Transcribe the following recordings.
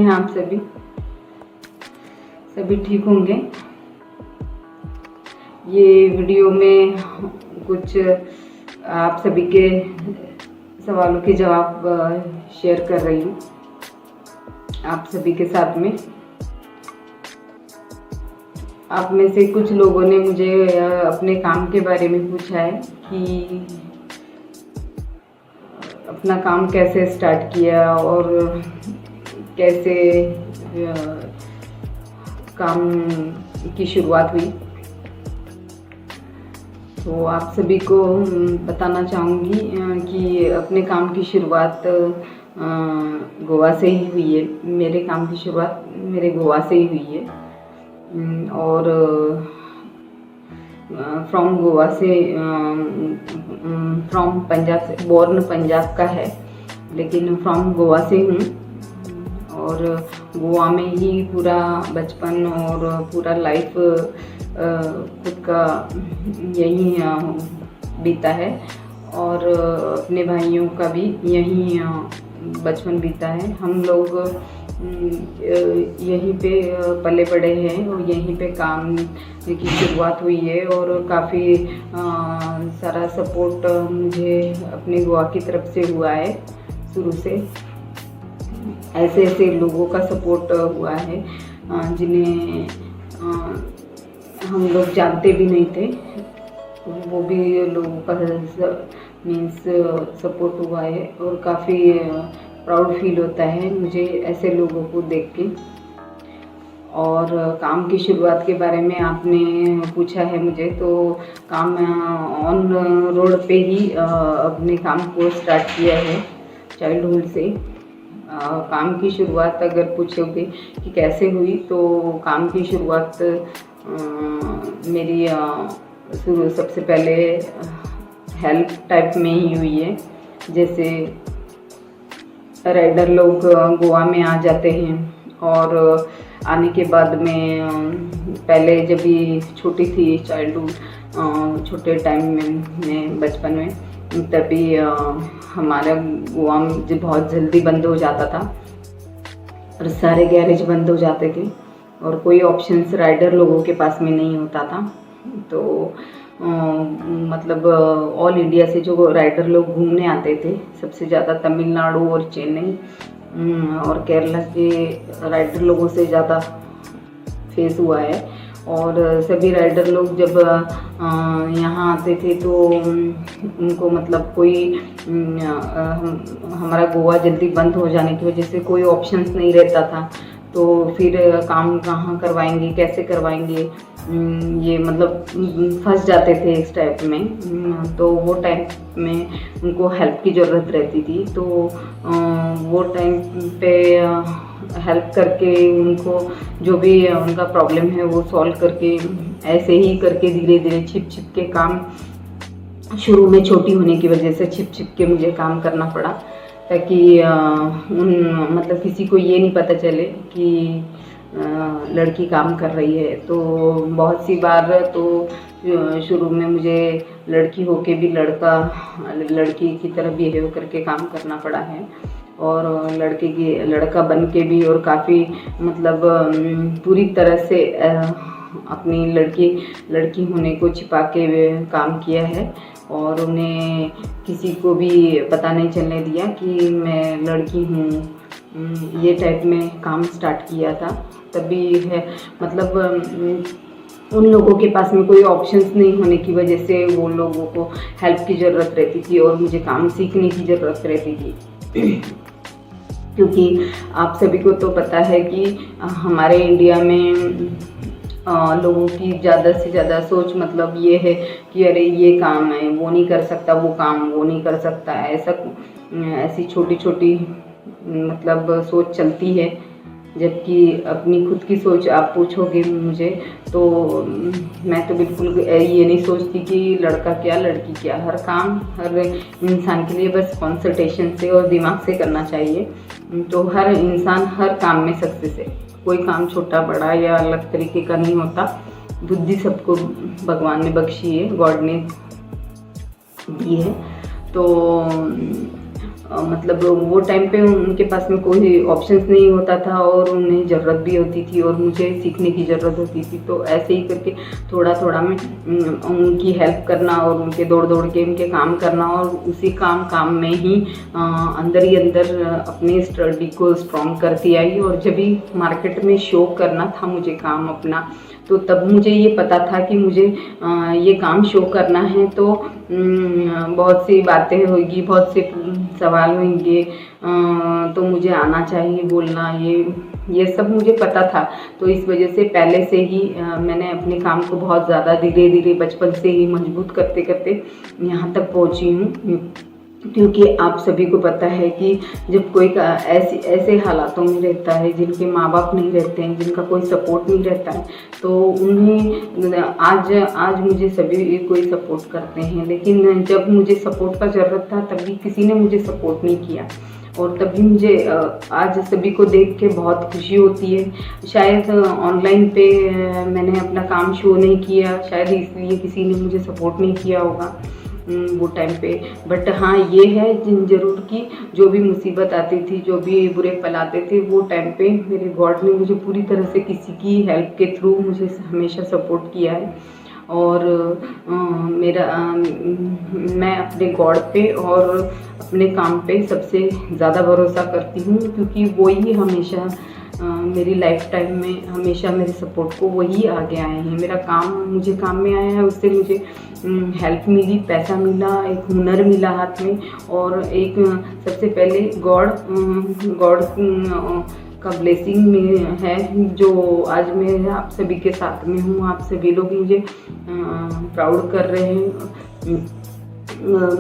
हैं आप सभी ठीक होंगे। ये वीडियो में कुछ आप सभी के सवालों के जवाब शेयर कर रही हूँ आप सभी के साथ में। आप में से कुछ लोगों ने मुझे अपने काम के बारे में पूछा है कि अपना काम कैसे स्टार्ट किया और कैसे काम की शुरुआत हुई। तो आप सभी को बताना चाहूँगी कि अपने काम की शुरुआत गोवा से ही हुई है। मेरे काम की शुरुआत मेरे गोवा से ही हुई है और फ्रॉम गोवा से फ्रॉम पंजाब से, बोर्न पंजाब का है लेकिन फ्रॉम गोवा से हूँ और गोवा में ही पूरा बचपन और पूरा लाइफ खुद का यहीं बीता है और अपने भाइयों का भी यहीं बचपन बीता है। हम लोग यहीं पे पले बड़े हैं और यहीं पे काम की शुरुआत हुई है और काफ़ी सारा सपोर्ट मुझे अपने गोवा की तरफ से हुआ है। शुरू से ऐसे लोगों का सपोर्ट हुआ है जिन्हें हम लोग जानते भी नहीं थे, वो भी लोगों का मीन्स सपोर्ट हुआ है और काफ़ी प्राउड फील होता है मुझे ऐसे लोगों को देख के। और काम की शुरुआत के बारे में आपने पूछा है मुझे, तो काम ऑन रोड पे ही अपने काम को स्टार्ट किया है चाइल्डहुड से। काम की शुरुआत अगर पूछोगे कि कैसे हुई, तो काम की शुरुआत मेरी सबसे पहले हेल्प टाइप में ही हुई है। जैसे राइडर लोग गोवा में आ जाते हैं और आने के बाद में पहले जब भी छोटी थी चाइल्डहुड छोटे टाइम में बचपन में, तभी हमारा गोवा में बहुत जल्दी बंद हो जाता था और सारे गैरेज बंद हो जाते थे और कोई ऑप्शंस राइडर लोगों के पास में नहीं होता था। तो मतलब ऑल इंडिया से जो राइडर लोग घूमने आते थे, सबसे ज़्यादा तमिलनाडु और चेन्नई और केरला के राइडर लोगों से ज़्यादा फेस हुआ है। और सभी राइडर लोग जब यहाँ आते थे तो उनको मतलब कोई हमारा गोवा जल्दी बंद हो जाने की वजह से कोई ऑप्शंस नहीं रहता था। तो फिर काम कहाँ करवाएंगे, कैसे करवाएंगे, ये मतलब फंस जाते थे इस टाइप में। तो वो टाइम में उनको हेल्प की ज़रूरत रहती थी, तो वो टाइम पे हेल्प करके उनको जो भी उनका प्रॉब्लम है वो सॉल्व करके, ऐसे ही करके धीरे धीरे छिप के काम, शुरू में छोटी होने की वजह से छिप के मुझे काम करना पड़ा, ताकि मतलब किसी को ये नहीं पता चले कि लड़की काम कर रही है। तो बहुत सी बार तो शुरू में मुझे लड़की होके भी लड़की की तरह बिहेव करके काम करना पड़ा है और लड़का बन के भी, और काफ़ी मतलब पूरी तरह से अपनी लड़की होने को छिपा के काम किया है और उन्हें किसी को भी पता नहीं चलने दिया कि मैं लड़की हूँ। ये टाइप में काम स्टार्ट किया था। तभी है मतलब उन लोगों के पास में कोई ऑप्शंस नहीं होने की वजह से वो लोगों को हेल्प की ज़रूरत रहती थी और मुझे काम सीखने की ज़रूरत रहती थी। क्योंकि आप सभी को तो पता है कि हमारे इंडिया में लोगों की ज़्यादा से ज़्यादा सोच मतलब ये है कि अरे ये काम है वो नहीं कर सकता, वो काम वो नहीं कर सकता, ऐसी छोटी मतलब सोच चलती है। जबकि अपनी खुद की सोच आप पूछोगे मुझे तो मैं तो बिल्कुल ये नहीं सोचती कि लड़का क्या लड़की क्या, हर काम हर इंसान के लिए बस कंसंट्रेशन से और दिमाग से करना चाहिए। तो हर इंसान हर काम में सक्सेस है, कोई काम छोटा बड़ा या अलग तरीके का नहीं होता। बुद्धि सबको भगवान ने बख्शी है, गॉड ने दी है। तो मतलब वो टाइम पे उनके पास में कोई ऑप्शंस नहीं होता था और उन्हें ज़रूरत भी होती थी और मुझे सीखने की ज़रूरत होती थी। तो ऐसे ही करके थोड़ा थोड़ा मैं उनकी हेल्प करना और उनके दौड़ दौड़ के उनके काम करना और उसी काम में ही अंदर ही अंदर अपने स्टडी को स्ट्रॉन्ग करती आई। और जब भी मार्केट में शो करना था मुझे काम अपना, तो तब मुझे ये पता था कि मुझे ये काम शो करना है तो बहुत सी बातें होगी, बहुत से सवाल होंगे, तो मुझे आना चाहिए बोलना, ये सब मुझे पता था। तो इस वजह से पहले से ही मैंने अपने काम को बहुत ज़्यादा धीरे धीरे बचपन से ही मजबूत करते करते यहाँ तक पहुँची हूँ। क्योंकि आप सभी को पता है कि जब कोई ऐसे हालातों में रहता है जिनके माँ बाप नहीं रहते हैं, जिनका कोई सपोर्ट नहीं रहता है, तो उन्हें आज मुझे सभी कोई सपोर्ट करते हैं, लेकिन जब मुझे सपोर्ट का ज़रूरत था तभी किसी ने मुझे सपोर्ट नहीं किया। और तभी मुझे आज सभी को देख के बहुत खुशी होती है। शायद ऑनलाइन पे मैंने अपना काम शो नहीं किया, शायद इसलिए किसी ने मुझे सपोर्ट नहीं किया होगा वो टाइम पे। बट हाँ, ये है ज़रूर कि जो भी मुसीबत आती थी, जो भी बुरे पल आते थे, वो टाइम पे मेरे गॉड ने मुझे पूरी तरह से किसी की हेल्प के थ्रू मुझे हमेशा सपोर्ट किया है। और मैं अपने गॉड पे और अपने काम पे सबसे ज़्यादा भरोसा करती हूँ, क्योंकि वो ही हमेशा मेरी लाइफ टाइम में हमेशा मेरे सपोर्ट को वही आगे आए हैं। मेरा काम मुझे काम में आया है, उससे मुझे हेल्प मिली, पैसा मिला, एक हुनर मिला हाथ में, और एक सबसे पहले गॉड का ब्लेसिंग में है जो आज मैं आप सभी के साथ में हूँ। आप सभी लोग मुझे प्राउड कर रहे हैं।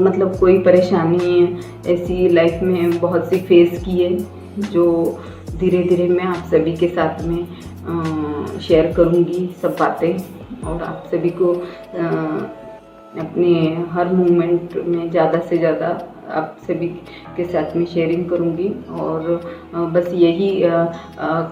मतलब कोई परेशानी ऐसी लाइफ में बहुत सी फेस की है, जो धीरे धीरे मैं आप सभी के साथ में शेयर करूँगी सब बातें, और आप सभी को अपने हर मोमेंट में ज़्यादा से ज़्यादा आप सभी के साथ में शेयरिंग करूँगी। और बस यही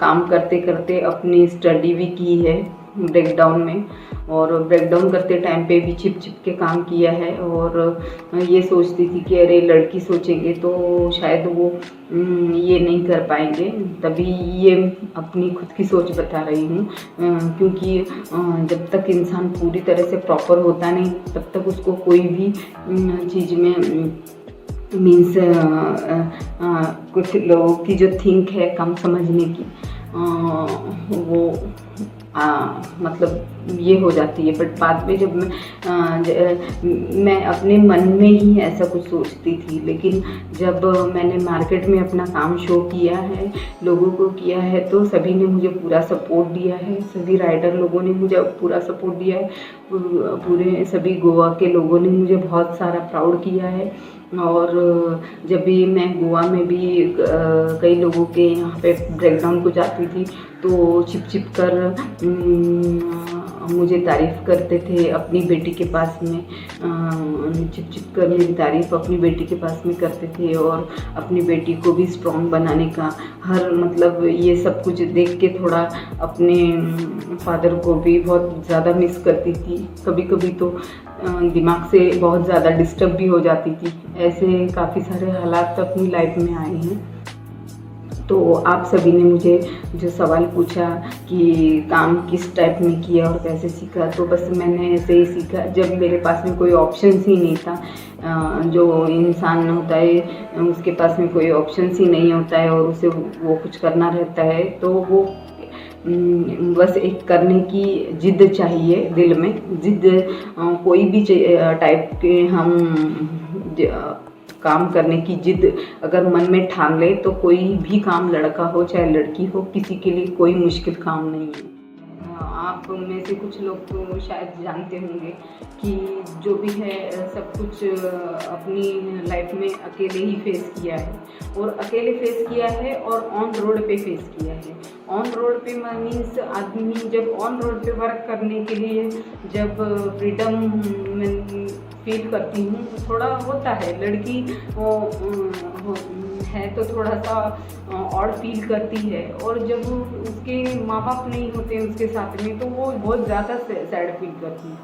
काम करते करते अपनी स्टडी भी की है ब्रेकडाउन में, और ब्रेकडाउन करते टाइम पे भी छिप छिप के काम किया है। और ये सोचती थी कि अरे लड़की सोचेंगे तो शायद वो ये नहीं कर पाएंगे, तभी ये अपनी खुद की सोच बता रही हूँ। क्योंकि जब तक इंसान पूरी तरह से प्रॉपर होता नहीं, तब तक उसको कोई भी चीज़ में मीन्स कुछ लोगों की जो थिंक है कम समझने की, वो मतलब ये हो जाती है। बट बाद में जब मैं अपने मन में ही ऐसा कुछ सोचती थी, लेकिन जब मैंने मार्केट में अपना काम शो किया है, लोगों को किया है, तो सभी ने मुझे पूरा सपोर्ट दिया है। सभी राइडर लोगों ने मुझे पूरा सपोर्ट दिया है, पूरे सभी गोवा के लोगों ने मुझे बहुत सारा प्राउड किया है। और जब भी मैं गोवा में भी कई लोगों के यहाँ पे ब्रेकडाउन को जाती थी, तो छिप छिप कर मुझे तारीफ़ करते थे अपनी बेटी के पास में, छिप छिप कर मेरी तारीफ़ अपनी बेटी के पास में करते थे, और अपनी बेटी को भी स्ट्रॉन्ग बनाने का हर मतलब ये सब कुछ देख के थोड़ा अपने फादर को भी बहुत ज़्यादा मिस करती थी। कभी कभी तो दिमाग से बहुत ज़्यादा डिस्टर्ब भी हो जाती थी। ऐसे काफ़ी सारे हालात अपनी लाइफ में आए हैं। तो आप सभी ने मुझे जो सवाल पूछा कि काम किस टाइप में किया और कैसे सीखा, तो बस मैंने ऐसे ही सीखा जब मेरे पास में कोई ऑप्शंस ही नहीं था। जो इंसान होता है उसके पास में कोई ऑप्शंस ही नहीं होता है और उसे वो कुछ करना रहता है, तो वो बस एक करने की जिद चाहिए दिल में। जिद कोई भी टाइप के हम काम करने की जिद अगर मन में ठान ले, तो कोई भी काम, लड़का हो चाहे लड़की हो, किसी के लिए कोई मुश्किल काम नहीं है। आप में से कुछ लोग तो शायद जानते होंगे कि जो भी है सब कुछ अपनी लाइफ में अकेले ही फेस किया है, और अकेले फेस किया है और ऑन रोड पे फेस किया है। ऑन रोड पे मीन्स आदमी जब ऑन रोड पे वर्क करने के लिए जब फ्रीडम फील करती हूँ, थोड़ा होता है, लड़की है तो थोड़ा सा और फील करती है, और जब उसके माँ बाप नहीं होते उसके साथ में, तो वो बहुत ज़्यादा सैड फील करती है।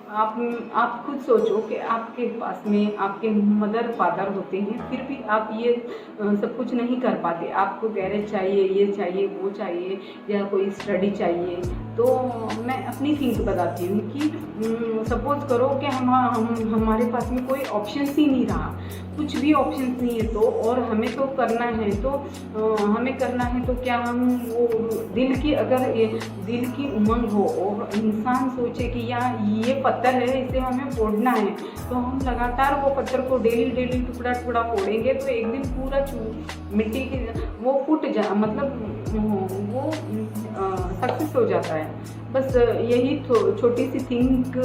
आप खुद सोचो कि आपके पास में आपके मदर फादर होते हैं, फिर भी आप ये सब कुछ नहीं कर पाते। आपको गैरेज चाहिए, ये चाहिए, वो चाहिए, या कोई स्टडी चाहिए। तो मैं अपनी थिंक बताती हूँ कि सपोज़ करो कि हमारे पास में कोई ऑप्शंस ही नहीं रहा, कुछ भी ऑप्शंस नहीं है, तो और हमें तो करना है, तो हमें करना है तो क्या हम वो दिल की, अगर ये दिल की उमंग हो और इंसान सोचे कि ये पत्थर है, इसे हमें फोड़ना है, तो हम लगातार वो पत्थर को डेली टुकड़ा टुकड़ा फोड़ेंगे, तो एक दिन पूरा मिट्टी की वो फूट जा, मतलब वो सक्सेस हो जाता है। बस यही छोटी सी थिंक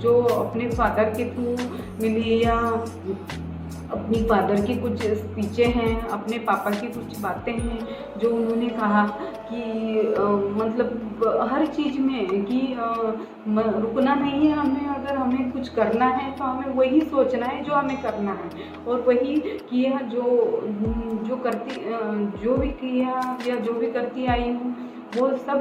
जो अपने फादर के थ्रू मिली, या अपनी फादर की कुछ स्पीचें हैं, अपने पापा की कुछ बातें हैं जो उन्होंने कहा कि मतलब हर चीज़ में कि रुकना नहीं है हमें, अगर हमें कुछ करना है तो हमें वही सोचना है जो हमें करना है, और वही किया जो भी किया या जो भी करती आई हूँ, वो सब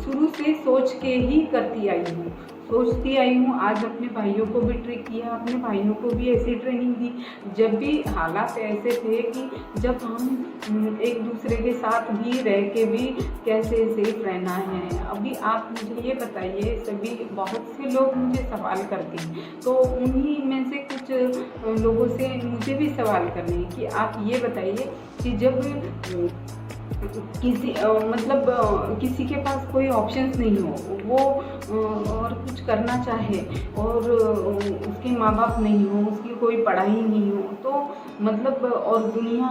शुरू से सोच के ही करती आई हूँ, सोचती आई हूँ। आज अपने भाइयों को भी ट्रिक किया, अपने भाइयों को भी ऐसी ट्रेनिंग दी, जब भी हालात ऐसे थे कि जब हम एक दूसरे के साथ भी रह के भी कैसे सेफ रहना है। अभी आप मुझे ये बताइए, सभी बहुत से लोग मुझे सवाल करते हैं, तो उन्हीं में से कुछ लोगों से मुझे भी सवाल करने हैं कि आप ये बताइए कि जब किसी के पास कोई ऑप्शंस नहीं हो, वो और कुछ करना चाहे, और उसके माँ बाप नहीं हो, उसकी कोई पढ़ाई नहीं हो, तो मतलब और दुनिया,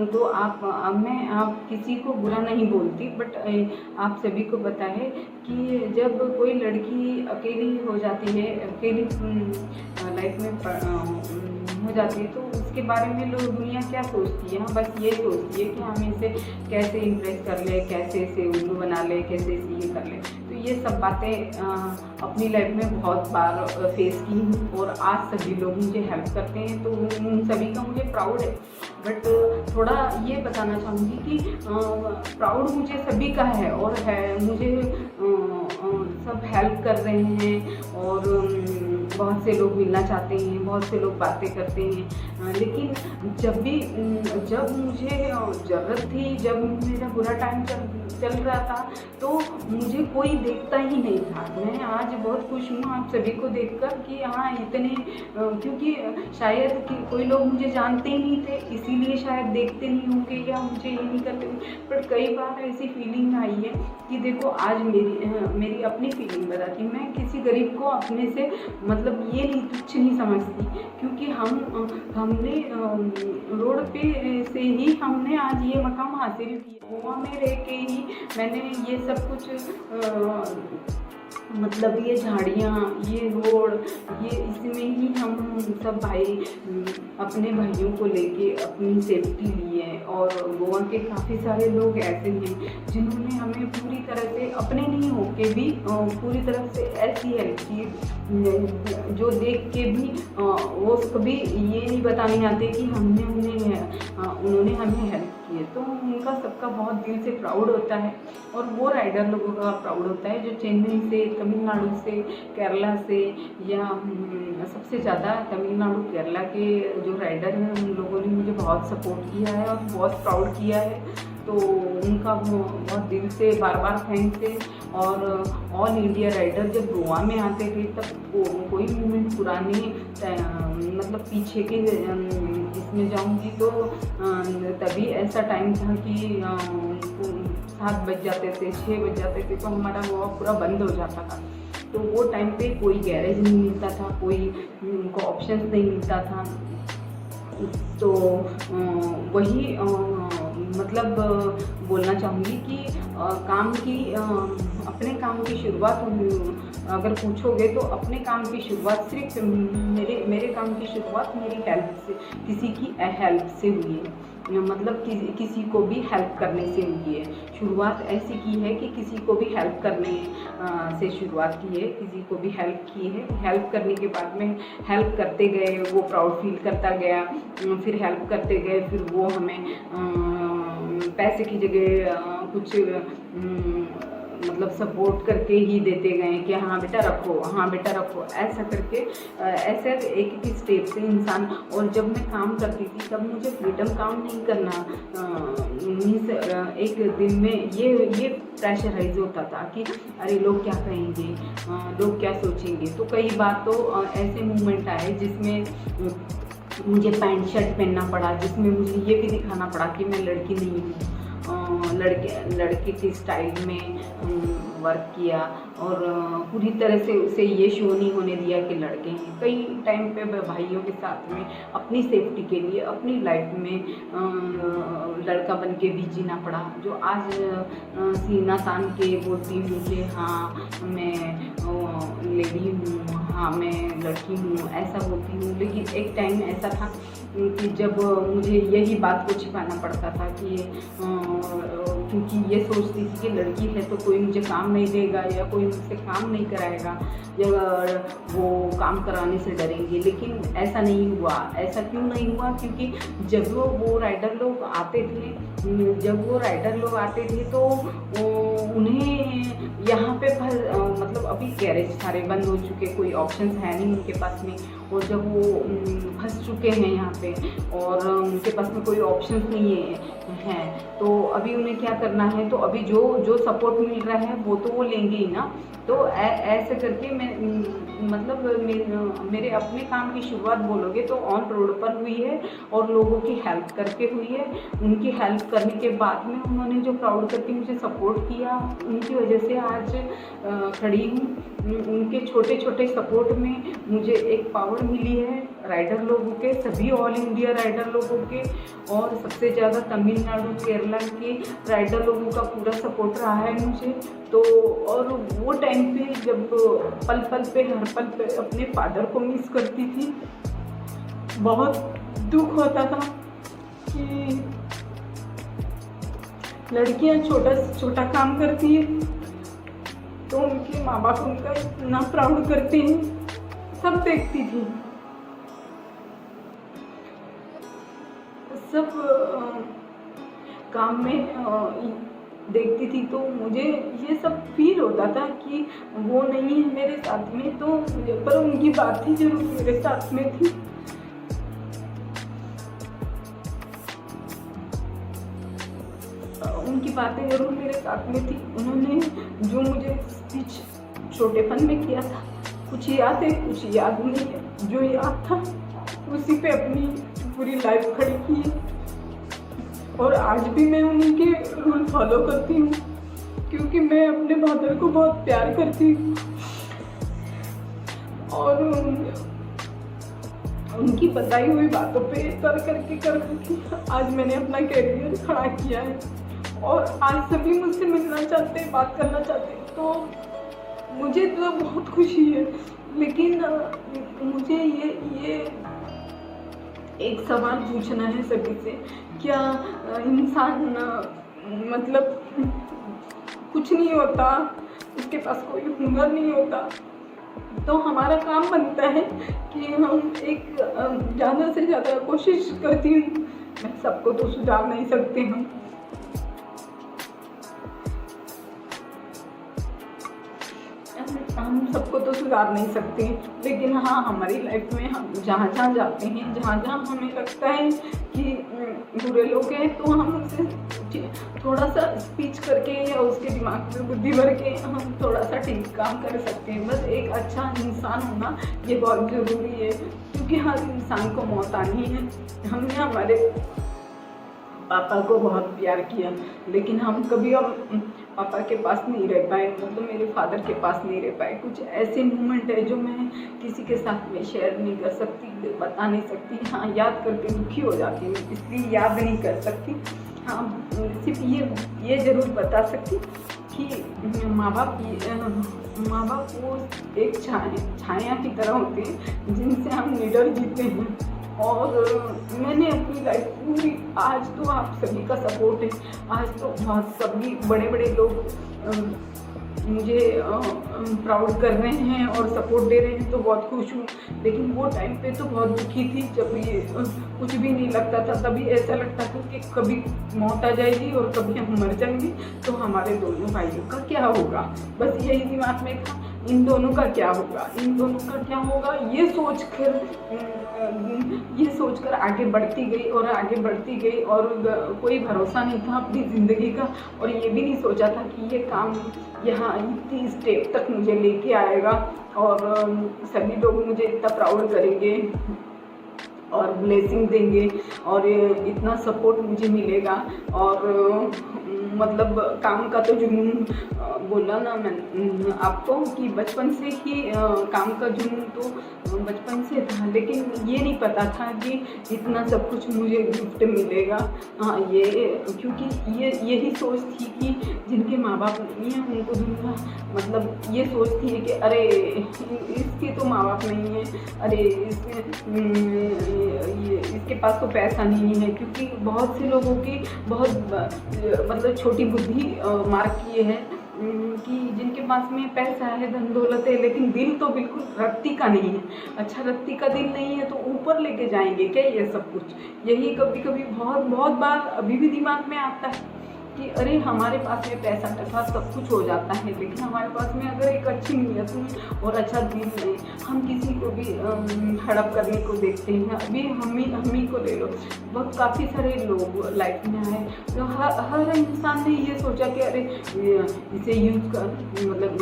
तो आप किसी को बुरा नहीं बोलती, बट आप सभी को पता है कि जब कोई लड़की अकेली हो जाती है, अकेली लाइफ में हो जाती है, तो उसके बारे में लोग, दुनिया क्या सोचती है, बस ये सोचती है कि हम इसे कैसे इम्प्रेस कर ले, कैसे इसे उल्लू बना ले, कैसे इसे ये कर ले। तो ये सब बातें अपनी लाइफ में बहुत बार फेस की हूँ, और आज सभी लोग मुझे हेल्प करते हैं, तो उन सभी का मुझे प्राउड है। बट थोड़ा ये बताना चाहूँगी कि प्राउड मुझे सभी का है, और मुझे सब हेल्प कर रहे हैं, और बहुत से लोग मिलना चाहते हैं, बहुत से लोग बातें करते हैं, लेकिन जब मुझे ज़रूरत थी, जब मेरा बुरा टाइम चल रहा था, तो मुझे कोई देखता ही नहीं था। मैं आज बहुत खुश हूँ आप सभी को देखकर कि हाँ इतने, क्योंकि शायद कि कोई लोग मुझे जानते ही नहीं थे, इसीलिए शायद देखते नहीं होंगे या मुझे ये नहीं करते, पर कई बार ऐसी फीलिंग आई है कि देखो, आज मेरी अपनी फीलिंग बताती, मैं किसी गरीब को अपने से मतलब ये नहीं, तुच्छ नहीं समझती, क्योंकि हमने रोड पे से ही हमने आज ये मकाम हासिल किया। गोवा में रह के ही मैंने ये सब कुछ मतलब ये झाड़ियाँ, ये रोड, ये इसमें ही हम सब भाई अपने भाइयों को लेके अपनी सेफ्टी ली है। और गोवा के काफ़ी सारे लोग ऐसे हैं जिन्होंने हमें पूरी तरह से अपने नहीं होके भी पूरी तरह से ऐसी हेल्प की, जो देख के भी वो कभी ये नहीं बताने आते कि उन्होंने हमें हेल्प की है। तो उनका सबका बहुत दिल से प्राउड होता है, और वो राइडर लोगों का प्राउड होता है जो चेन्नई से, तमिलनाडु से, केरला से, या सबसे ज़्यादा तमिलनाडु केरला के जो राइडर हैं उन लोगों ने मुझे बहुत सपोर्ट किया है और बहुत प्राउड किया है। तो उनका बहुत दिल से बार बार थैंक्स है। और ऑल इंडिया राइडर जब गोवा में आते थे तब कोई मूवमेंट पुराने मतलब पीछे के इसमें जाऊंगी तो तभी ऐसा टाइम था कि 7 बज जाते थे, 6 बज जाते थे, तो हमारा गोवा पूरा बंद हो जाता था। तो वो टाइम पे कोई गैरेज नहीं मिलता था, कोई उनको ऑप्शन नहीं मिलता था। तो वही मतलब बोलना चाहूँगी कि अपने काम की शुरुआत, अगर पूछोगे तो अपने काम की शुरुआत सिर्फ मेरे काम की शुरुआत मेरी हेल्प से, किसी की हेल्प से हुई है। मतलब किसी को भी हेल्प करने से हुई है। शुरुआत ऐसी की है कि किसी को भी हेल्प करने से शुरुआत की है, किसी को भी हेल्प की है। हेल्प करने के बाद में हेल्प करते गए, वो प्राउड फील करता गया, फिर हेल्प करते गए, फिर वो हमें पैसे की जगह कुछ मतलब सपोर्ट करके ही देते गए कि हाँ बेटा रखो, हाँ बेटा रखो, ऐसा करके ऐसे एक एक स्टेप से इंसान। और जब मैं काम करती थी तब मुझे फ्रीडम काम नहीं करना, मीन्स एक दिन में ये प्रेशराइज होता था कि अरे लोग क्या कहेंगे, लोग क्या सोचेंगे। तो कई बार तो ऐसे मोमेंट आए जिसमें मुझे पैंट शर्ट पहनना पड़ा, जिसमें मुझे ये भी दिखाना पड़ा कि मैं लड़की नहीं हूँ। लड़के के स्टाइल में वर्क किया और पूरी तरह से उसे ये शो नहीं होने दिया कि लड़के हैं। कई टाइम पे भाइयों के साथ में अपनी सेफ्टी के लिए अपनी लाइफ में लड़का बन के भी जीना पड़ा, जो आज सीना तान के बोलती हूँ कि हाँ मैं लेडी हूँ, हाँ मैं लड़की हूँ, ऐसा बोलती हूँ। लेकिन एक टाइम ऐसा था कि जब मुझे यही बात को छिपाना पड़ता था कि क्योंकि ये सोचती थी कि लड़की है तो कोई मुझे काम नहीं देगा या कोई मुझसे काम नहीं कराएगा या वो काम कराने से डरेंगे। लेकिन ऐसा नहीं हुआ। ऐसा क्यों नहीं हुआ? क्योंकि जब वो राइडर लोग आते थे तो उन्हें यहाँ पे मतलब अभी गैरेज सारे बंद हो चुके, कोई ऑप्शंस है नहीं उनके पास में। और जब वो फंस चुके हैं यहाँ पे और उनके पास में कोई ऑप्शंस नहीं है तो अभी उन्हें क्या करना है? तो अभी जो सपोर्ट मिल रहा है वो तो वो लेंगे ही ना। तो ऐसे करके मैं मतलब मेरे अपने काम की शुरुआत बोलोगे तो ऑन रोड पर हुई है और लोगों की हेल्प करके हुई है। उनकी हेल्प करने के बाद में उन्होंने जो प्राउड करके मुझे सपोर्ट किया, उनकी वजह से आज खड़ी हूँ। उनके छोटे छोटे सपोर्ट में मुझे एक पावर मिली है राइडर लोगों के, सभी ऑल इंडिया राइडर लोगों के, और सबसे ज़्यादा तमिलनाडु केरला के राइडर लोगों का पूरा सपोर्ट रहा है मुझे। तो और वो टाइम पे जब पल पल पे हर पल पे अपने फादर को मिस करती थी, बहुत दुख होता था कि लड़कियां छोटा काम करती है तो उनके माँ बाप उनका इतना प्राउड करते हैं, सब देखती थी, सब काम में देखती थी। तो मुझे ये सब फील होता था कि वो नहीं है मेरे साथ में, तो पर उनकी बात ही जरूर मेरे साथ में थी। उनकी बातें जरूर मेरे साथ में थी। उन्होंने जो मुझे स्पीच छोटेपन में किया था, कुछ याद है कुछ याद नहीं है। जो याद था उसी पे अपनी पूरी लाइफ खड़ी की है और आज भी मैं उन्हीं के रूल फॉलो करती हूँ क्योंकि मैं अपने फादर को बहुत प्यार करती हूँ और उनकी बताई हुई बातों पे करके आज मैंने अपना कैरियर खड़ा किया है। और आज सभी मुझसे मिलना चाहते हैं, बात करना चाहते हैं, तो मुझे तो बहुत खुशी है। लेकिन मुझे ये एक सवाल पूछना है सभी से, क्या इंसान मतलब कुछ नहीं होता, उसके पास कोई हुनर नहीं होता, तो हमारा काम बनता है कि हम एक ज़्यादा से ज़्यादा कोशिश करती हूँ। मैं सबको तो सुधार नहीं सकते हम सबको तो सुधार नहीं सकते, लेकिन हाँ हमारी लाइफ में हम जहाँ जहाँ जाते हैं, जहाँ जहाँ हमें लगता है कि बुरे लोग हैं, तो हम उनसे थोड़ा सा स्पीच करके या उसके दिमाग में बुद्धि भर के हम थोड़ा सा ठीक काम कर सकते हैं। बस एक अच्छा इंसान होना ये बहुत ज़रूरी है क्योंकि हर इंसान को मौत आनी है। हमने हमारे पापा को बहुत प्यार किया लेकिन हम कभी पापा के पास नहीं रह पाए, मतलब मेरे फादर के पास नहीं रह पाए। कुछ ऐसे मोमेंट है जो मैं किसी के साथ में शेयर नहीं कर सकती, बता नहीं सकती। हाँ याद करके दुखी हो जाती हूँ, इसलिए याद नहीं कर सकती। हाँ सिर्फ ये ज़रूर बता सकती कि माँ बाप वो एक छाया की तरह होते हैं जिनसे हम निडर जीते हैं। और मैंने अपनी लाइफ पूरी, आज तो आप सभी का सपोर्ट है, आज तो बहुत सभी बड़े बड़े लोग मुझे प्राउड कर रहे हैं और सपोर्ट दे रहे हैं तो बहुत खुश हूँ। लेकिन वो टाइम पे तो बहुत दुखी थी जब ये कुछ भी नहीं लगता था। तभी ऐसा लगता था कि कभी मौत आ जाएगी और कभी हम मर जाएंगे तो हमारे दोनों भाइयों का क्या होगा। बस यही दिमाग में था, इन दोनों का क्या होगा, इन दोनों का क्या होगा। ये सोचकर आगे बढ़ती गई और आगे बढ़ती गई और कोई भरोसा नहीं था अपनी ज़िंदगी का। और ये भी नहीं सोचा था कि ये काम यहाँ इतनी स्टेप तक मुझे लेके आएगा और सभी लोग मुझे इतना प्राउड करेंगे और ब्लेसिंग देंगे और इतना सपोर्ट मुझे मिलेगा। और मतलब काम का तो जुनून बोला ना मैं आपको कि बचपन से ही काम का जुनून तो बचपन से था, लेकिन ये नहीं पता था कि इतना सब कुछ मुझे गिफ्ट मिलेगा। हाँ, ये क्योंकि यही सोच थी कि जिनके माँ बाप नहीं हैं उनको दुनिया मतलब ये सोचती है कि अरे इसके तो माँ बाप नहीं है, अरे इसके पास तो पैसा नहीं है। क्योंकि बहुत से लोगों की बहुत मतलब छोटी बुद्धि मार्क किए है कि जिनके पास में पैसा है, धन दौलत है, लेकिन दिल तो बिल्कुल रत्ती का नहीं है। अच्छा, रत्ती का दिल नहीं है तो ऊपर लेके जाएंगे क्या ये सब कुछ। यही कभी कभी बहुत बार अभी भी दिमाग में आता है कि अरे हमारे पास में पैसा टका सब कुछ हो जाता है, लेकिन हमारे पास में अगर एक अच्छी नीयत में और अच्छा दिल में हम किसी को भी हड़प करने को देखते हैं। अभी हम ही को ले लो, बहुत काफ़ी सारे लोग लाइफ में आए तो हर इंसान ने ये सोचा कि अरे इसे यूज़ कर मतलब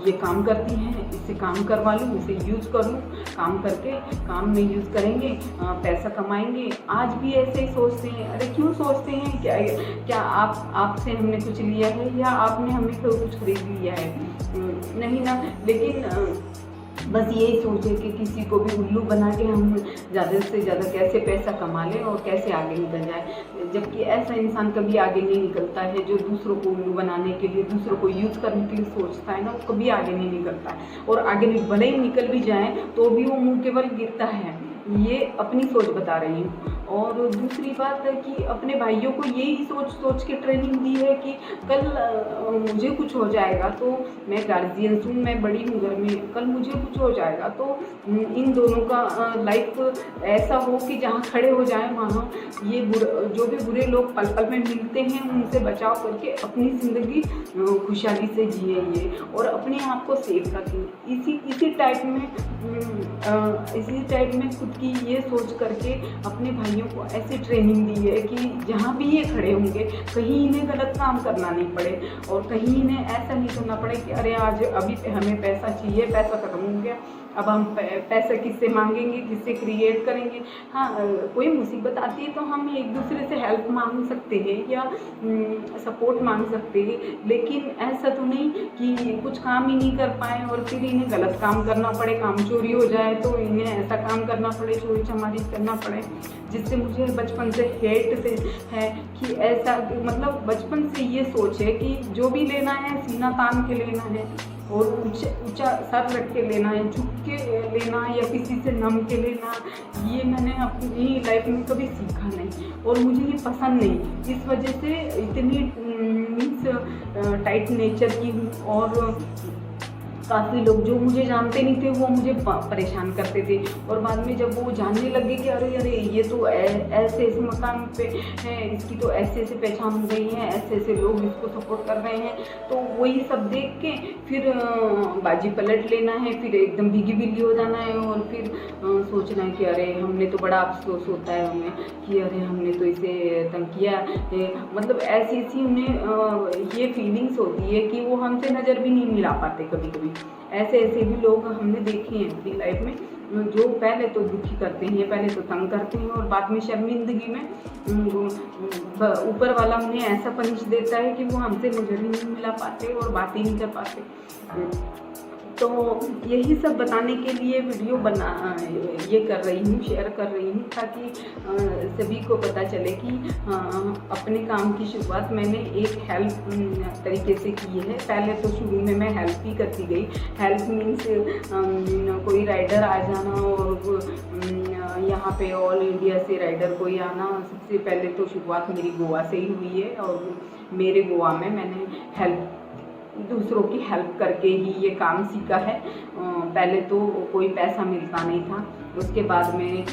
ये काम करती हैं, इससे काम करवा लूँ, इसे यूज़ कर लूँ, काम करके काम में यूज़ करेंगे, पैसा कमाएंगे। आज भी ऐसे ही सोचते हैं। अरे क्यों सोचते हैं? क्या आपसे हमने कुछ लिया है या आपने हमें तो कुछ खरीद लिया है? नहीं ना। लेकिन बस यही सोचे कि किसी को भी उल्लू बना के हम ज़्यादा से ज़्यादा कैसे पैसा कमा लें और कैसे आगे निकल जाए। जबकि ऐसा इंसान कभी आगे नहीं निकलता है जो दूसरों को उल्लू बनाने के लिए, दूसरों को यूज़ करने के लिए सोचता है ना, वो कभी आगे नहीं निकलता है। और आगे भले ही निकल भी जाए तो भी वो मुँह के बल गिरता है। ये अपनी सोच बता रही हूँ। और दूसरी बात है कि अपने भाइयों को यही सोच के ट्रेनिंग दी है कि कल मुझे कुछ हो जाएगा तो मैं गार्जियन हूँ, मैं बड़ी हूँ घर में, कल मुझे कुछ हो जाएगा तो इन दोनों का लाइफ ऐसा हो कि जहाँ खड़े हो जाए वहाँ ये जो भी बुरे लोग पल पल में मिलते हैं उनसे बचाव करके अपनी ज़िंदगी खुशहाली से जिए ये और अपने आप को सेफ रखें। इसी टाइप में खुद की ये सोच करके अपने भाइयों को ऐसी ट्रेनिंग दी है कि जहाँ भी ये खड़े होंगे कहीं इन्हें गलत काम करना नहीं पड़े और कहीं इन्हें ऐसा नहीं करना पड़े कि अरे आज अभी हमें पैसा चाहिए, पैसा खत्म हो गया, अब हम पैसा किससे मांगेंगे, किससे क्रिएट करेंगे। हाँ, कोई मुसीबत आती है तो हम एक दूसरे से हेल्प मांग सकते हैं या सपोर्ट मांग सकते हैं, लेकिन ऐसा तो नहीं कि कुछ काम ही नहीं कर पाए और फिर इन्हें गलत काम करना पड़े, काम चोरी हो जाए तो इन्हें ऐसा काम करना पड़े, चोरी चमारी करना पड़े। जिससे मुझे बचपन से हेट से है कि ऐसा मतलब बचपन से ये सोच है कि जो भी लेना है सीना तान के लेना है और ऊंचा सर रख के लेना है, झुक के लेना या किसी से नम के लेना। ये मैंने अपनी लाइफ में कभी सीखा नहीं और मुझे ये पसंद नहीं। इस वजह से इतनी मीन्स टाइट नेचर की हूँ और काफ़ी लोग जो मुझे जानते नहीं थे वो मुझे परेशान करते थे और बाद में जब वो जानने लगे कि अरे ये तो ऐसे मकाम पे है, इसकी तो ऐसे पहचान हो गई है, ऐसे लोग इसको सपोर्ट कर रहे हैं, तो वही सब देख के फिर बाजी पलट लेना है, फिर एकदम भीगी भीगी हो जाना है और फिर सोचना है कि अरे हमने तो बड़ा अफसोस होता है हमें कि अरे हमने तो इसे तंग किया। मतलब ऐसी उन्हें ये फीलिंग्स होती है कि वो हमसे नज़र भी नहीं मिला पाते। कभी ऐसे भी लोग हमने देखे हैं अपनी लाइफ में जो पहले तो दुखी करते हैं, पहले तो तंग करते हैं और बाद में शर्मिंदगी में ऊपर वाला उन्हें ऐसा पनिश देता है कि वो हमसे नज़र ही नहीं मिला पाते और बात ही नहीं कर पाते। तो यही सब बताने के लिए वीडियो ये कर रही हूँ, शेयर कर रही हूँ ताकि सभी को पता चले कि अपने काम की शुरुआत मैंने एक हेल्प तरीके से की है। पहले तो शुरू में मैं हेल्प ही करती गई। हेल्प मीन्स कोई राइडर आ जाना और यहाँ पे ऑल इंडिया से राइडर कोई आना। सबसे पहले तो शुरुआत मेरी गोवा से ही हुई है और मेरे गोवा में मैंने हेल्प दूसरों की हेल्प करके ही ये काम सीखा है। पहले तो कोई पैसा मिलता नहीं था, उसके बाद में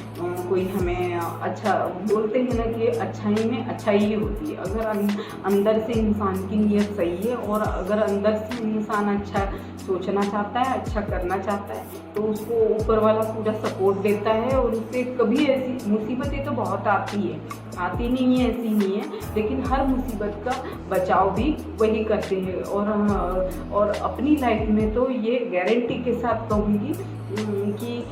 कोई हमें अच्छा बोलते हैं ना कि अच्छाई में अच्छाई ही होती है। अगर अंदर से इंसान की नीयत सही है और अगर अंदर से इंसान अच्छा सोचना चाहता है, अच्छा करना चाहता है, तो उसको ऊपर वाला पूरा सपोर्ट देता है। और उससे कभी ऐसी मुसीबतें तो बहुत आती है, आती नहीं है ऐसी नहीं है, लेकिन हर मुसीबत का बचाव भी वही करते हैं। और अपनी लाइफ में तो ये गारंटी के साथ कहूँगी कि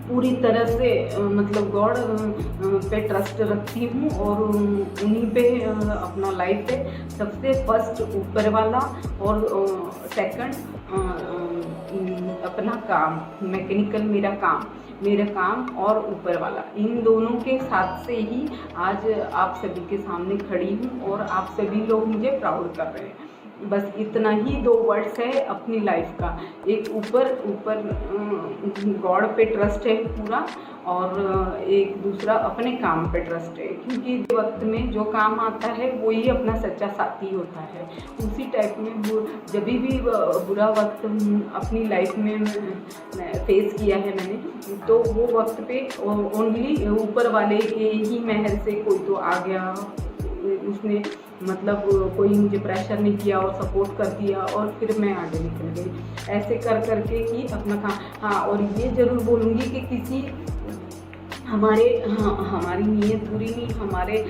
पूरी तरह से मतलब गॉड पे ट्रस्ट रखती हूँ और उन्हीं पे अपना लाइफ है सबसे फर्स्ट ऊपर वाला, और सेकंड अपना काम, मैकेनिकल मेरा काम और ऊपर वाला, इन दोनों के साथ से ही आज आप सभी के सामने खड़ी हूँ और आप सभी लोग मुझे प्राउड कर रहे हैं। बस इतना ही 2 वर्ड्स है अपनी लाइफ का। एक ऊपर गॉड पे ट्रस्ट है पूरा, और एक दूसरा अपने काम पे ट्रस्ट है, क्योंकि वक्त में जो काम आता है वही अपना सच्चा साथी होता है। उसी टाइप में जब भी बुरा वक्त अपनी लाइफ में फेस किया है मैंने, तो वो वक्त पे ओनली ऊपर वाले के ही मेहर से कोई तो आ गया, उसने मतलब कोई मुझे प्रेशर नहीं किया और सपोर्ट कर दिया और फिर मैं आगे निकल गई। ऐसे कर करके ही अपना काम। हाँ, और ये ज़रूर बोलूँगी कि किसी हमारी नीयत बुरी नहीं, हमारे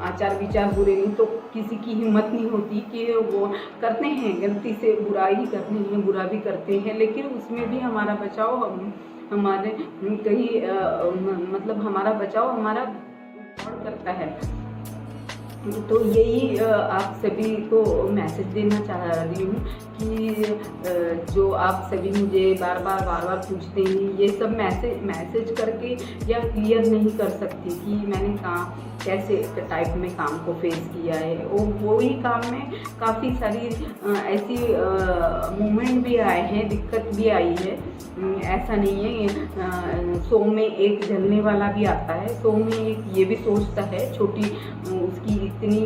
आचार विचार बुरे नहीं, तो किसी की हिम्मत नहीं होती कि वो करते हैं गलती से, बुराई करते हैं, बुरा भी करते हैं, लेकिन उसमें भी हमारा बचाव हमारे कहीं मतलब हमारा बचाव हमारा गॉड करता है। तो यही आप सभी को मैसेज देना चाह रही हूँ कि जो आप सभी मुझे बार बार पूछते हैं, ये सब मैसेज करके या क्लियर नहीं कर सकती कि मैंने कैसे टाइप में काम को फेस किया है। वो ही काम में काफ़ी सारी ऐसी मोमेंट भी आए हैं, दिक्कत भी आई है। ऐसा नहीं है 100 में एक जलने वाला भी आता है, 100 में एक ये भी सोचता है, छोटी उसकी इतनी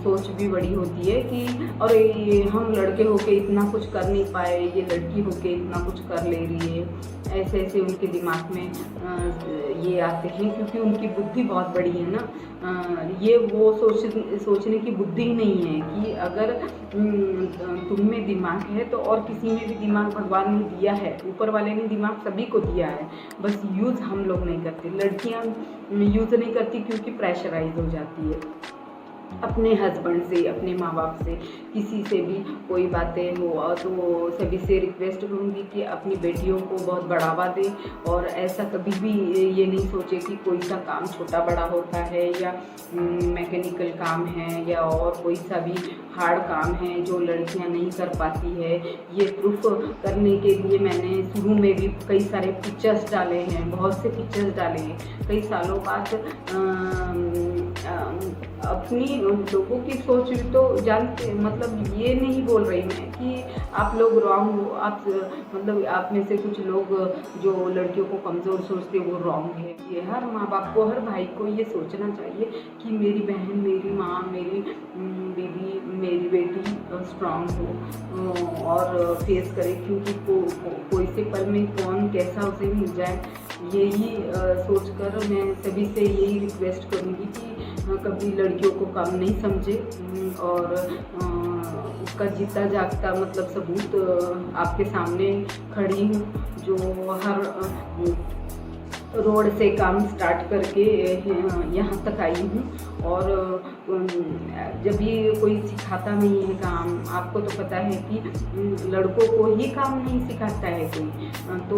सोच भी बड़ी होती है कि और ये हम लड़के होके इतना कुछ कर नहीं पाए, ये लड़की होके इतना कुछ कर ले रही है। ऐसे उनके दिमाग में ये आते हैं, क्योंकि उनकी बुद्धि बहुत बड़ी है ना। ये वो सोचने की बुद्धि ही नहीं है कि अगर तुम में दिमाग है तो और किसी में भी दिमाग भगवान ने दिया है, ऊपर वाले ने दिमाग सभी को दिया है, बस यूज़ हम लोग नहीं करते। लड़कियां यूज़ नहीं करती क्योंकि प्रेशराइज हो जाती है अपने हस्बैंड से, अपने माँ बाप से, किसी से भी कोई बातें हो तो सभी से रिक्वेस्ट करूँगी कि अपनी बेटियों को बहुत बढ़ावा दें और ऐसा कभी भी ये नहीं सोचे कि कोई सा काम छोटा बड़ा होता है या मैकेनिकल काम है या और कोई सा भी हार्ड काम है जो लड़कियां नहीं कर पाती है। ये प्रूफ करने के लिए मैंने शुरू में भी कई सारे पिक्चर्स डाले हैं, बहुत से पिक्चर्स डाले हैं। कई सालों बाद अपनी लोगों की सोच तो जानते, मतलब ये नहीं बोल रही मैं कि आप लोग रॉन्ग हो, आप मतलब आप में से कुछ लोग जो लड़कियों को कमज़ोर सोचते वो रॉन्ग है। ये हर माँ बाप को, हर भाई को ये सोचना चाहिए कि मेरी बहन, मेरी माँ, मेरी बीवी, मेरी बेटी स्ट्रांग हो और फेस करे, क्योंकि कोई से पल में कौन कैसा उसे मिल जाए। यही सोचकर मैं सभी से यही रिक्वेस्ट करूँगी कि कभी लड़कियों को कम नहीं समझे और उसका जीता जागता मतलब सबूत आपके सामने खड़ी हूँ, जो हर रोड से काम स्टार्ट करके यहाँ तक आई हूँ। और जब भी कोई सिखाता नहीं है काम, आपको तो पता है कि लड़कों को ही काम नहीं सिखाता है कोई, तो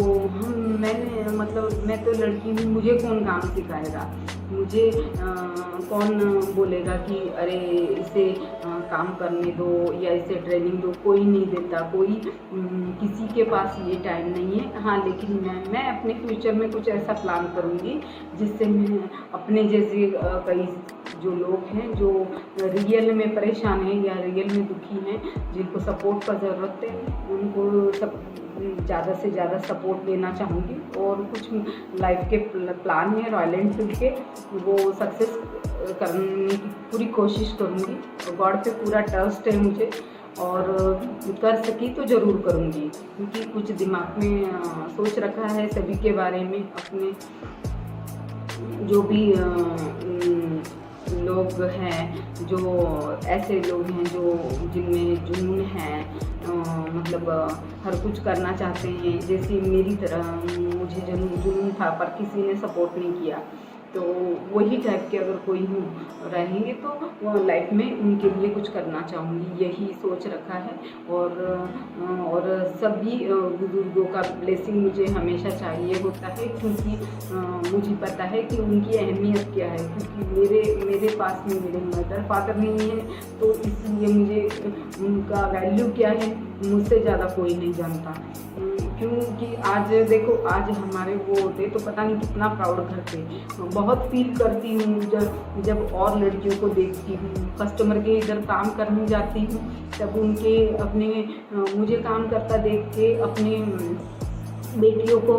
मैं तो लड़की हूँ, मुझे कौन काम सिखाएगा, मुझे कौन बोलेगा कि अरे इसे काम करने दो या इसे ट्रेनिंग दो, कोई नहीं देता, कोई किसी के पास ये टाइम नहीं है। हाँ, लेकिन मैं अपने फ्यूचर में कुछ ऐसा प्लान करूँगी जिससे मैं अपने जैसे कई जो लोग हैं जो रियल में परेशान हैं या रियल में दुखी हैं, जिनको सपोर्ट का ज़रूरत है, उनको सब ज़्यादा से ज़्यादा सपोर्ट देना चाहूँगी। और कुछ लाइफ के प्लान है रॉयल एनफील्ड के, वो सक्सेस करने की पूरी कोशिश करूँगी। गॉड पे पूरा ट्रस्ट है मुझे और कर सकी तो ज़रूर करूँगी, क्योंकि कुछ दिमाग में सोच रखा है सभी के बारे में। अपने जो भी लोग हैं, जो ऐसे लोग हैं जो जिनमें जुनून है, मतलब हर कुछ करना चाहते हैं, जैसे मेरी तरह मुझे जुनून था पर किसी ने सपोर्ट नहीं किया, तो वही टाइप के अगर कोई रहेंगे तो वो लाइफ में उनके लिए कुछ करना चाहूँगी, यही सोच रखा है। और सभी बुजुर्गों का ब्लेसिंग मुझे हमेशा चाहिए होता है, क्योंकि मुझे पता है कि उनकी अहमियत क्या है, क्योंकि मेरे पास में मेरे मदर फादर नहीं है, तो इसलिए मुझे उनका वैल्यू क्या है मुझसे ज़्यादा कोई नहीं जानता। क्योंकि आज देखो, आज हमारे वो होते तो पता नहीं कितना प्राउड करते। बहुत फील करती हूँ जब और लड़कियों को देखती हूँ, कस्टमर के इधर काम करने जाती हूँ, तब उनके अपने मुझे काम करता देख के अपने बेटियों को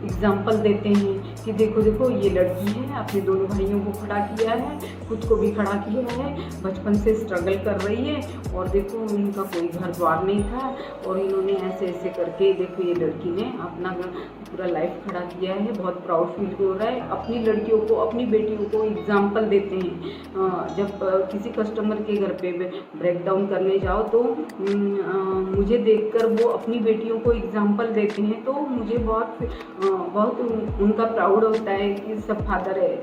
एग्जाम्पल देते हैं कि देखो देखो ये लड़की है, अपने दोनों भाइयों को खड़ा किया है, खुद को भी खड़ा किया है, बचपन से स्ट्रगल कर रही है, और देखो उनका कोई घर द्वार नहीं था और इन्होंने ऐसे ऐसे करके देखो ये लड़की ने अपना पूरा लाइफ खड़ा किया है। बहुत प्राउड फील हो रहा है। अपनी लड़कियों को, अपनी बेटियों को एग्जाम्पल देते हैं। जब किसी कस्टमर के घर पे ब्रेक डाउन करने जाओ तो मुझे देखकर वो अपनी बेटियों को एग्जाम्पल देते हैं, तो मुझे बहुत उनका प्राउड होता है कि सब फादर है,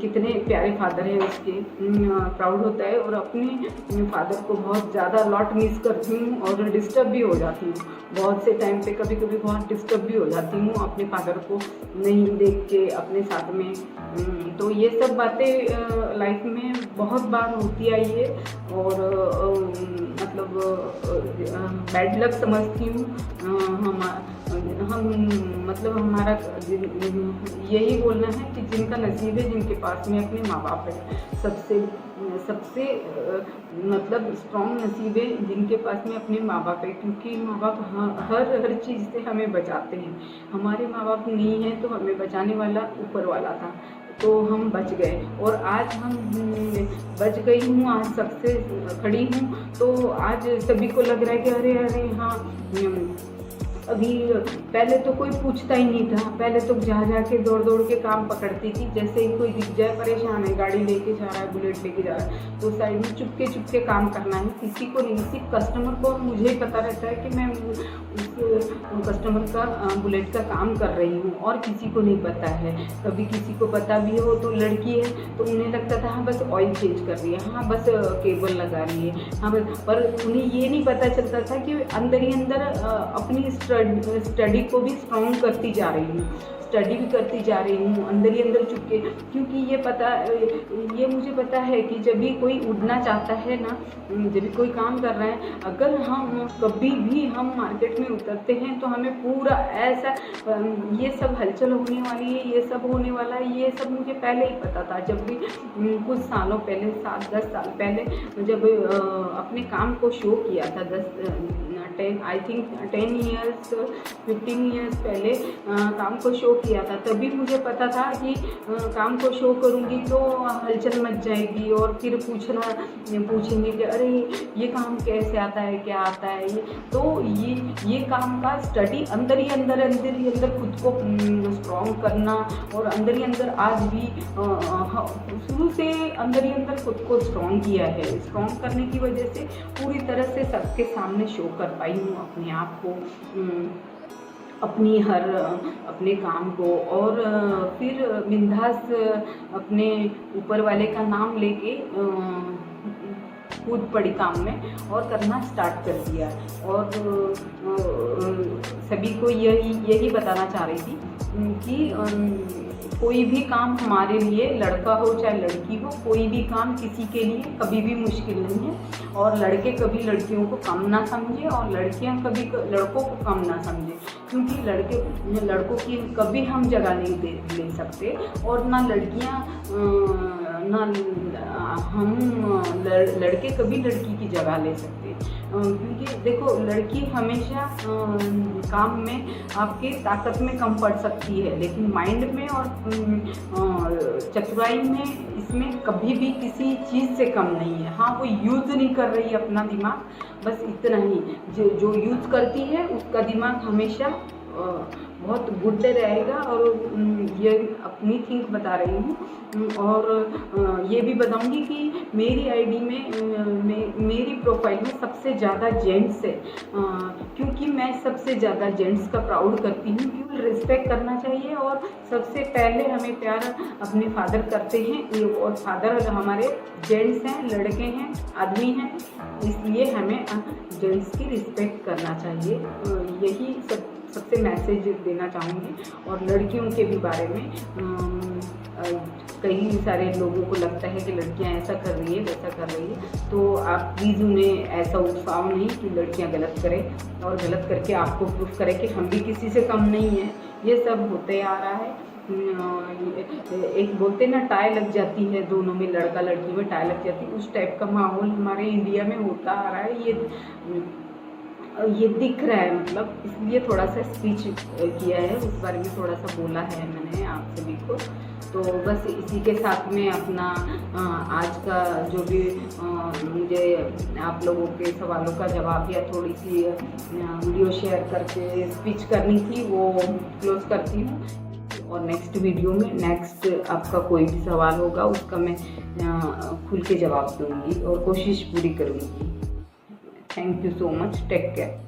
कितने प्यारे फादर है उसके, प्राउड होता है। और अपने फादर को बहुत ज़्यादा लॉट मिस करती हूँ और डिस्टर्ब भी हो जाती हूँ बहुत से टाइम पे, कभी कभी बहुत डिस्टर्ब भी हो जाती हूँ अपने फादर को नहीं देख के अपने साथ में। तो ये सब बातें लाइफ में बहुत बार होती आई है और मतलब बैड लक समझती हूँ। हम मतलब हमारा यही बोलना है कि जिनका नसीब है, जिनके पास में अपने माँ बाप है, सबसे मतलब स्ट्रॉन्ग नसीब है जिनके पास में अपने माँ बाप है, क्योंकि माँ बाप हर चीज़ से हमें बचाते हैं। हमारे माँ बाप नहीं हैं तो हमें बचाने वाला ऊपर वाला था, तो हम बच गए और आज हम बच गई हूँ, आज सबसे खड़ी हूँ। तो आज सभी को लग रहा है कि अरे हाँ, अभी पहले तो कोई पूछता ही नहीं था, पहले तो जा के दौड़ के काम पकड़ती थी। जैसे ही कोई दिख जाए परेशान है, गाड़ी लेके जा रहा है, बुलेट लेके जा रहा है, तो साइड में चुपके काम करना है, किसी को नहीं, सिर्फ कस्टमर को मुझे ही पता रहता है कि मैं उस कस्टमर का बुलेट का काम कर रही हूँ और किसी को नहीं पता है। कभी किसी को पता भी हो तो लड़की है तो उन्हें लगता था हाँ बस ऑयल चेंज कर रही है, हाँ बस केबल लगा रही है, हाँ बस, पर उन्हें ये नहीं पता चलता था कि अंदर ही अंदर अपनी स्टडी को भी स्ट्रॉन्ग करती जा रही हूँ, स्टडी भी करती जा रही हूँ अंदर ही अंदर चुपके। क्योंकि ये मुझे पता है कि जब भी कोई उड़ना चाहता है ना, जब भी कोई काम कर रहा है, अगर हम कभी भी हम मार्केट में उतरते हैं तो हमें पूरा ऐसा ये सब हलचल होने वाली है, ये सब होने वाला है, ये सब मुझे पहले ही पता था। जब भी कुछ सालों पहले, 7-10 साल पहले जब अपने काम को शो किया था, 10 ईयर्स 15 ईयर्स पहले काम को शो किया था, तभी मुझे पता था कि काम को शो करूँगी तो हलचल मच जाएगी और फिर पूछेंगे कि अरे ये काम कैसे आता है, क्या आता है ये। तो ये काम का स्टडी अंदर ही अंदर खुद को स्ट्रॉन्ग करना और अंदर ही अंदर आज भी शुरू से अंदर ही अंदर खुद को स्ट्रॉन्ग किया है। स्ट्रॉन्ग करने की वजह से पूरी तरह से सबके सामने शो कर पाई हूँ अपने आप को, अपने काम को, और फिर बिंदास अपने ऊपर वाले का नाम लेके कूद पड़ी काम में और करना स्टार्ट कर दिया। और सभी को यही बताना चाह रही थी कि कोई भी काम हमारे लिए, लड़का हो चाहे लड़की हो, कोई भी काम किसी के लिए कभी भी मुश्किल नहीं है। और लड़के कभी लड़कियों को कम ना समझे और लड़कियां कभी लड़कों को कम ना समझे, क्योंकि लड़कों की कभी हम जगह नहीं ले सकते और ना ना हम लड़के कभी लड़की की जगह ले सकते, क्योंकि देखो लड़की हमेशा काम में आपके ताकत में कम पड़ सकती है, लेकिन माइंड में और चतुराई में इसमें कभी भी किसी चीज़ से कम नहीं है। हाँ, वो यूज़ नहीं कर रही है अपना दिमाग, बस इतना ही। जो यूज़ करती है उसका दिमाग हमेशा बहुत गुड रहेगा। और ये अपनी थिंक बता रही हूँ, और ये भी बताऊँगी कि मेरी आईडी में मेरी प्रोफाइल में सबसे ज़्यादा जेंट्स है, क्योंकि मैं सबसे ज़्यादा जेंट्स का प्राउड करती हूँ। क्योंकि रिस्पेक्ट करना चाहिए, और सबसे पहले हमें प्यार अपने फादर करते हैं, और फादर हमारे जेंट्स हैं, लड़के हैं, आदमी हैं, इसलिए हमें जेंट्स की रिस्पेक्ट करना चाहिए। यही सबसे मैसेज देना चाहूँगी। और लड़कियों के भी बारे में कई सारे लोगों को लगता है कि लड़कियां ऐसा कर रही है, वैसा कर रही है, तो आप प्लीज़ उन्हें ऐसा उकसाओ नहीं कि लड़कियां गलत करें और गलत करके आपको प्रूफ करें कि हम भी किसी से कम नहीं हैं। ये सब होते आ रहा है। एक बोलते ना टाई लग जाती है, दोनों में, लड़का लड़की में टाई लग जाती है, उस टाइप का माहौल हमारे इंडिया में होता आ रहा है। ये दिख रहा है, मतलब इसलिए थोड़ा सा स्पीच किया है, उस बारे में थोड़ा सा बोला है मैंने आप सभी को। तो बस इसी के साथ में अपना आज का जो भी मुझे आप लोगों के सवालों का जवाब या थोड़ी सी वीडियो शेयर करके स्पीच करनी थी, वो क्लोज करती हूँ। और नेक्स्ट वीडियो में नेक्स्ट आपका कोई भी सवाल होगा उसका मैं खुल के जवाब दूँगी और कोशिश पूरी करूँगी। Thank you so much. Take care.